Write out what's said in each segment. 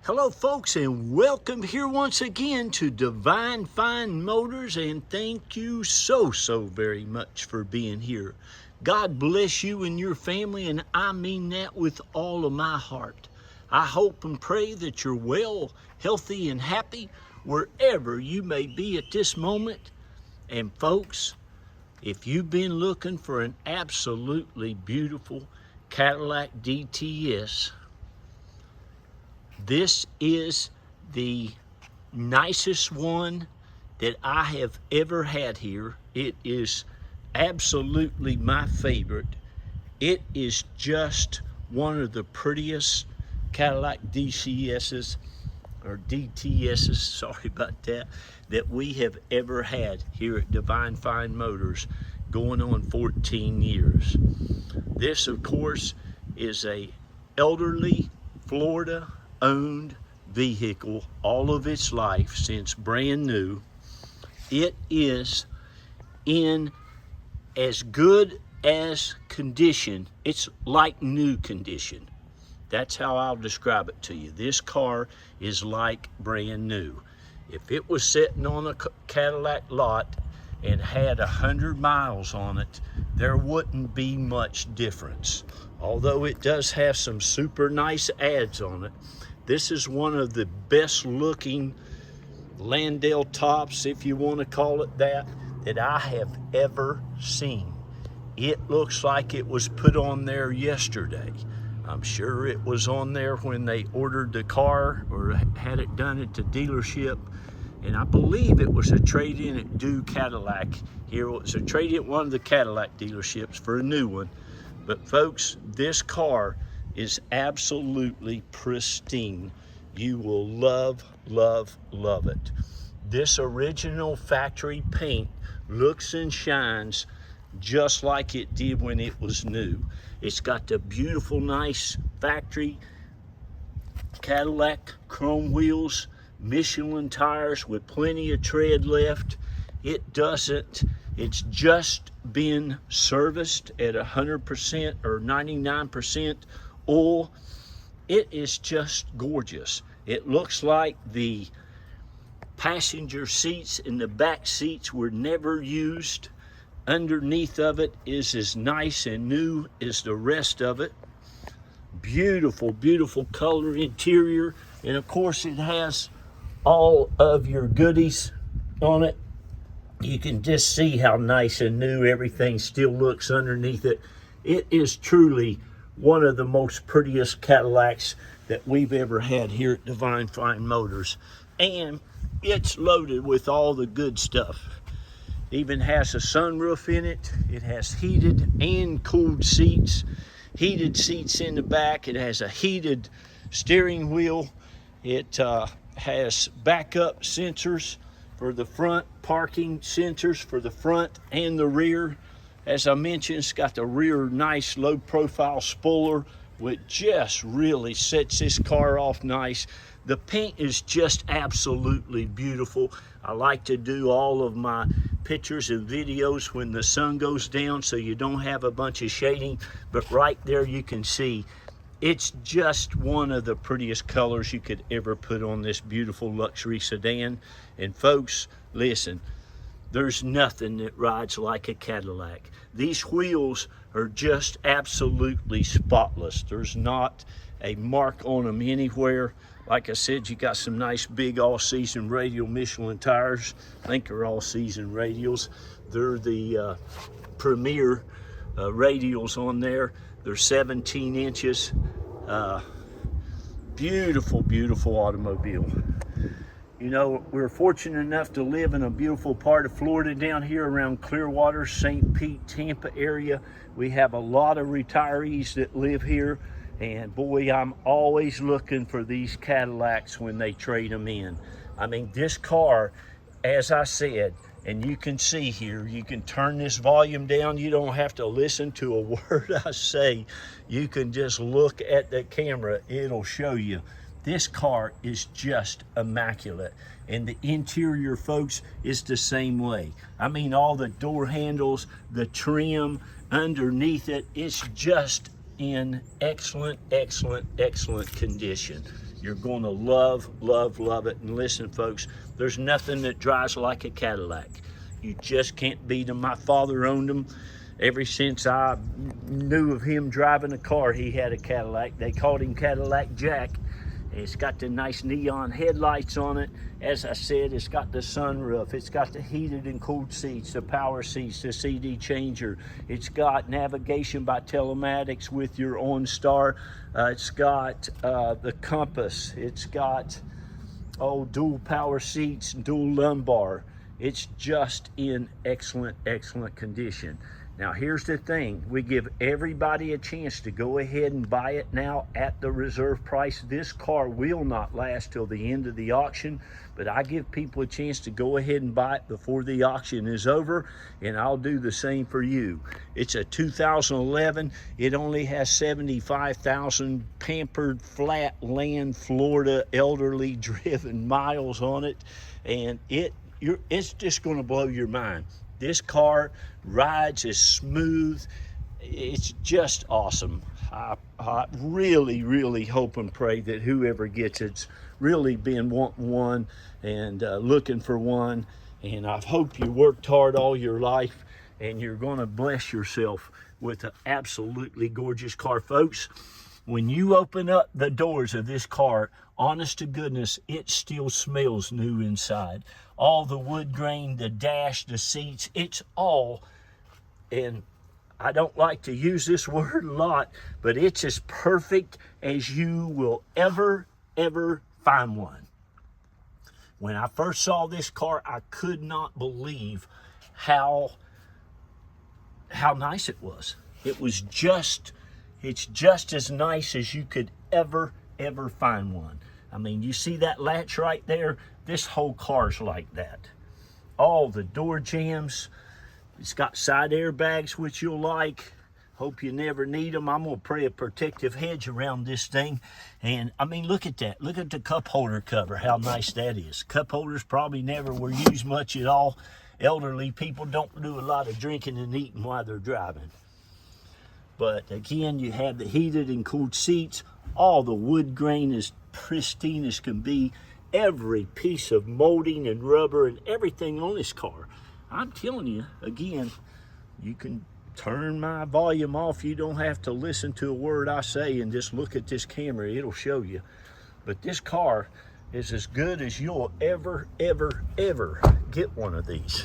Hello folks, and welcome here once again to Divine Fine Motors, and thank you so very much for being here. God bless you and your family, and I mean that with all of my heart. I hope and pray that you're well, healthy, and happy wherever you may be at this moment. And folks, if you've been looking for an absolutely beautiful Cadillac DTS, this is the nicest one that I have ever had here. It is absolutely my favorite. It is just one of the prettiest Cadillac DCSs, or DTSs, sorry about that we have ever had here at Divine Fine Motors, going on 14 years. This, of course, is a elderly Florida owned vehicle all of its life, since brand new. It is in as good as condition. It's like new condition. That's how I'll describe it to you. This car is like brand new. If it was sitting on a Cadillac lot and had 100 miles on it, there wouldn't be much difference. Although it does have some super nice ads on it. This is one of the best looking Landale tops, if you want to call it that I have ever seen. It looks like it was put on there yesterday. I'm sure it was on there when they ordered the car or had it done at the dealership. And I believe it was a trade-in at Cadillac. Here it was a trade-in at one of the Cadillac dealerships for a new one. But folks, this car is absolutely pristine. You will love it. This original factory paint looks and shines just like it did when it was new. It's got the beautiful, nice factory Cadillac chrome wheels, Michelin tires with plenty of tread left. It's just been serviced at 100% or 99% oil. It is just gorgeous. It looks like the passenger seats and the back seats were never used. Underneath of it is as nice and new as the rest of it. Beautiful color interior, and of course it has all of your goodies on it. You can just see how nice and new everything still looks underneath it. It is truly one of the most prettiest Cadillacs that we've ever had here at Divine Fine Motors. And it's loaded with all the good stuff. It even has a sunroof in it. It has heated and cooled seats. Heated seats in the back. It has a heated steering wheel. It has backup sensors for the front, parking sensors for the front and the rear. As I mentioned, it's got the rear nice low profile spoiler, which just really sets this car off nice. The paint is just absolutely beautiful. I like to do all of my pictures and videos when the sun goes down, so you don't have a bunch of shading, but right there you can see it's just one of the prettiest colors you could ever put on this beautiful luxury sedan. And folks, listen, there's nothing that rides like a Cadillac. These wheels are just absolutely spotless. There's not a mark on them anywhere. Like I said, you got some nice big all-season radial Michelin tires. I think they're all-season radials. They're the premier radials on there. They're 17 inches. Beautiful automobile. You know, we're fortunate enough to live in a beautiful part of Florida down here around Clearwater, St. Pete, Tampa area. We have a lot of retirees that live here, and boy, I'm always looking for these Cadillacs when they trade them in. I mean, this car, as I said, and you can see here, you can turn this volume down. You don't have to listen to a word I say. You can just look at the camera. It'll show you. This car is just immaculate. And the interior, folks, is the same way. I mean, all the door handles, the trim underneath it, it's just in excellent, excellent, excellent condition. You're going to love, love, love it. And listen, folks, there's nothing that drives like a Cadillac. You just can't beat them. My father owned them. Ever since I knew of him driving a car, he had a Cadillac. They called him Cadillac Jack. It's got the nice neon headlights on it. As I said, it's got the sunroof. It's got the heated and cooled seats, the power seats, the CD changer. It's got navigation by telematics with your OnStar. It's got the compass. It's got dual power seats, dual lumbar. It's just in excellent, excellent condition. Now, here's the thing. We give everybody a chance to go ahead and buy it now at the reserve price. This car will not last till the end of the auction, but I give people a chance to go ahead and buy it before the auction is over, and I'll do the same for you. It's a 2011. It only has 75,000 pampered flatland Florida elderly driven miles on it, and it's just going to blow your mind. This car rides as smooth. It's just awesome. I really, really hope and pray that whoever gets it's really been wanting one and looking for one. And I hope you worked hard all your life and you're going to bless yourself with an absolutely gorgeous car, folks. When you open up the doors of this car, honest to goodness, it still smells new inside. All the wood grain, the dash, the seats, it's all, and I don't like to use this word a lot, but it's as perfect as you will ever find one. When I first saw this car, I could not believe how nice it was. It's just as nice as you could ever find one. I mean, you see that latch right there? This whole car's like that. All the door jambs. It's got side airbags, which you'll like. Hope you never need them. I'm going to put a protective hedge around this thing. And, I mean, look at that. Look at the cup holder cover, how nice that is. Cup holders probably never were used much at all. Elderly people don't do a lot of drinking and eating while they're driving. But, again, you have the heated and cooled seats. All the wood grain is pristine as can be. Every piece of molding and rubber and everything on this car. I'm telling you, again, you can turn my volume off. You don't have to listen to a word I say and just look at this camera. It'll show you. But this car is as good as you'll ever get one of these.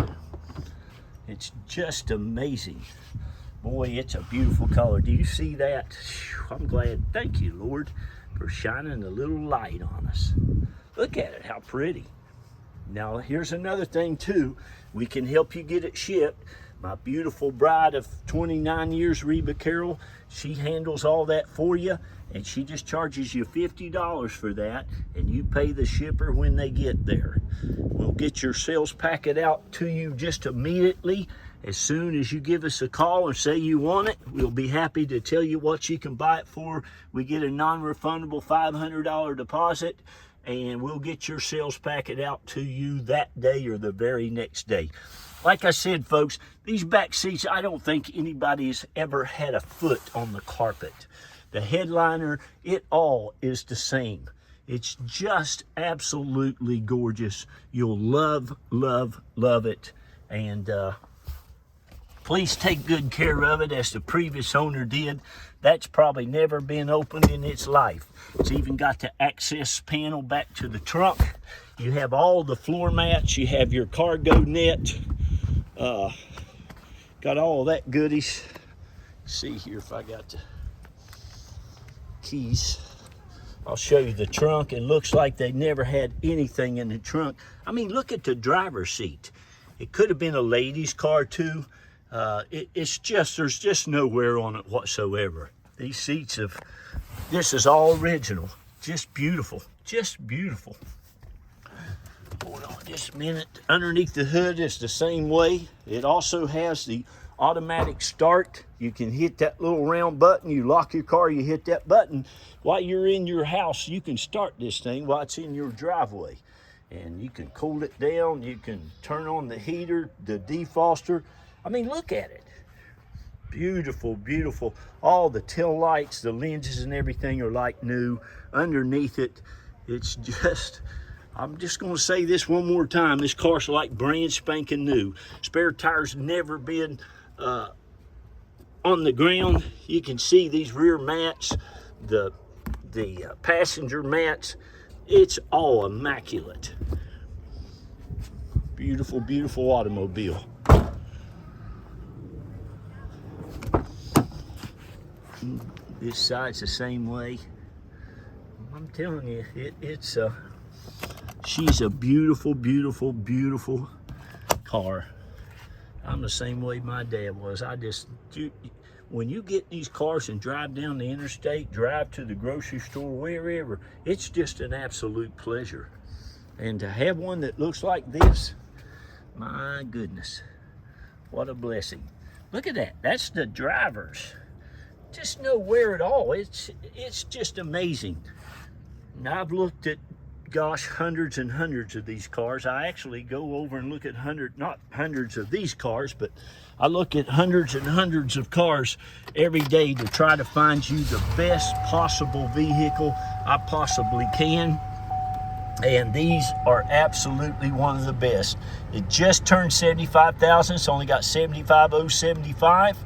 It's just amazing. Boy, it's a beautiful color. Do you see that? I'm glad. Thank you, Lord, for shining a little light on us. Look at it, how pretty. Now, here's another thing, too. We can help you get it shipped. My beautiful bride of 29 years, Reba Carroll, she handles all that for you, and she just charges you $50 for that, and you pay the shipper when they get there. We'll get your sales packet out to you just immediately. As soon as you give us a call and say you want it, we'll be happy to tell you what you can buy it for. We get a non-refundable $500 deposit, and we'll get your sales packet out to you that day or the very next day. Like I said, folks, these back seats, I don't think anybody's ever had a foot on the carpet. The headliner, it all is the same. It's just absolutely gorgeous. You'll love, love, love it. And please take good care of it as the previous owner did. That's probably never been opened in its life. It's even got the access panel back to the trunk. You have all the floor mats. You have your cargo net. Got all that goodies. See here if I got the keys. I'll show you the trunk. It looks like they never had anything in the trunk. I mean, look at the driver's seat. It could have been a lady's car too. It's just, there's just no wear on it whatsoever. These seats this is all original. Just beautiful, just beautiful. Hold on just a minute. Underneath the hood is the same way. It also has the automatic start. You can hit that little round button. You lock your car, you hit that button. While you're in your house, you can start this thing while it's in your driveway. And you can cool it down. You can turn on the heater, the defroster. I mean, look at it. Beautiful, beautiful. All the tail lights, the lenses and everything are like new. Underneath it, it's just, I'm just gonna say this one more time. This car's like brand spanking new. Spare tires never been on the ground. You can see these rear mats, the passenger mats. It's all immaculate. Beautiful, beautiful automobile. This side's the same way. I'm telling you, she's a beautiful, beautiful, beautiful car. I'm the same way my dad was. When you get these cars and drive down the interstate, drive to the grocery store, wherever, it's just an absolute pleasure. And to have one that looks like this, my goodness, what a blessing. Look at that, that's the driver's. Just no wear at all. It's just amazing. Now I've looked at, gosh, hundreds and hundreds of these cars. I actually go over and look at not hundreds of these cars, but I look at hundreds and hundreds of cars every day to try to find you the best possible vehicle I possibly can. And these are absolutely one of the best. It just turned 75,000. It's only got 75,075.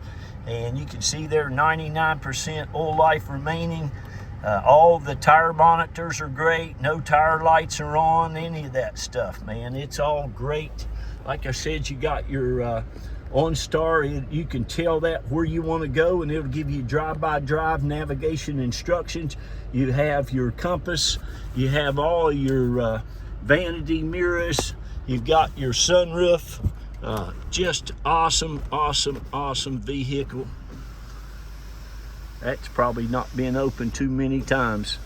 And you can see there 99% oil life remaining. All the tire monitors are great. No tire lights are on, any of that stuff, man. It's all great. Like I said, you got your OnStar. You can tell that where you want to go, and it'll give you drive-by-drive navigation instructions. You have your compass. You have all your vanity mirrors. You've got your sunroof. Just awesome, awesome, awesome vehicle. That's probably not been opened too many times.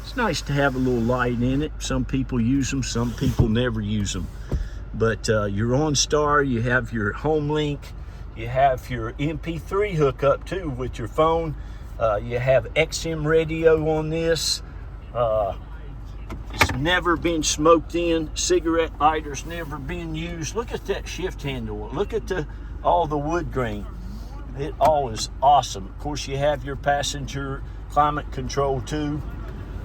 It's nice to have a little light in it. Some people use them, some people never use them. But your OnStar, you have your home link, you have your MP3 hookup too with your phone. You have XM radio on this. It's never been smoked in. Cigarette lighter's never been used. Look at that shift handle. Look at all the wood grain. It all is awesome. Of course, you have your passenger climate control too.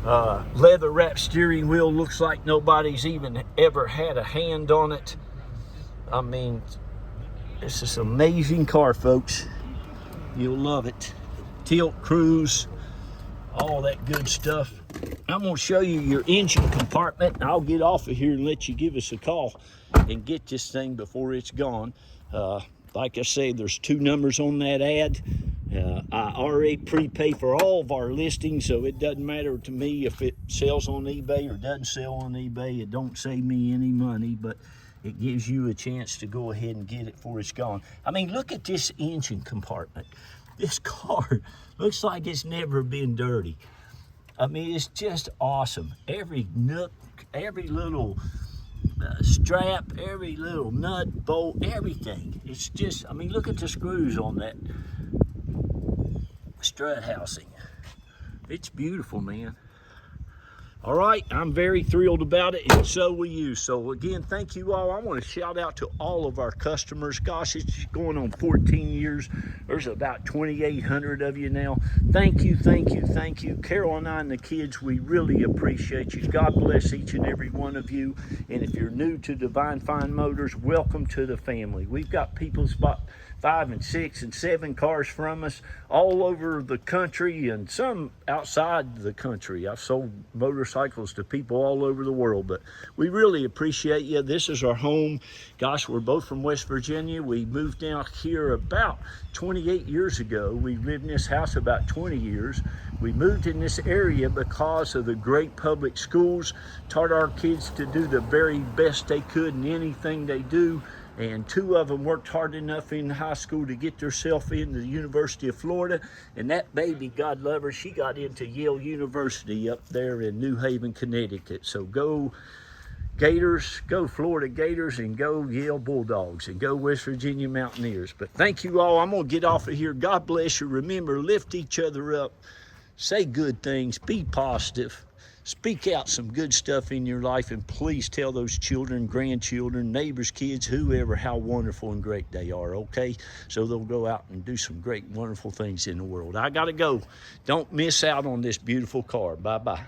Leather wrapped steering wheel. Looks like nobody's even ever had a hand on it. I mean, this is an amazing car, folks. You'll love it. Tilt, cruise, all that good stuff. I'm going to show you your engine compartment, and I'll get off of here and let you give us a call and get this thing before it's gone. Like I say, there's 2 numbers on that ad. I already prepay for all of our listings, so it doesn't matter to me if it sells on eBay or doesn't sell on eBay. It don't save me any money, but it gives you a chance to go ahead and get it before it's gone. I mean, look at this engine compartment. This car looks like it's never been dirty. I mean, it's just awesome. Every nook, every little strap, every little nut, bolt, everything. It's just, I mean, look at the screws on that strut housing. It's beautiful, man. All right, I'm very thrilled about it, and so will you. So again, thank you all. I want to shout out to all of our customers. Gosh, it's going on 14 years. There's about 2,800 of you now. Thank you, thank you, thank you. Carol and I and the kids, we really appreciate you. God bless each and every one of you. And if you're new to Divine Fine Motors, welcome to the family. We've got people spot 5 and 6 and 7 cars from us all over the country and some outside the country. I've sold motorcycles to people all over the world, but we really appreciate you. This is our home. Gosh, we're both from West Virginia. We moved down here about 28 years ago. We lived in this house about 20 years. We moved in this area because of the great public schools, taught our kids to do the very best they could in anything they do. And 2 of them worked hard enough in high school to get themselves into the University of Florida. And that baby, God love her, she got into Yale University up there in New Haven, Connecticut. So go Gators, go Florida Gators, and go Yale Bulldogs, and go West Virginia Mountaineers. But thank you all. I'm going to get off of here. God bless you. Remember, lift each other up. say good things, be positive, speak out some good stuff in your life, and please tell those children, grandchildren, neighbors, kids, whoever, how wonderful and great they are, okay? So they'll go out and do some great, wonderful things in the world. I gotta go. Don't miss out on this beautiful car. Bye-bye.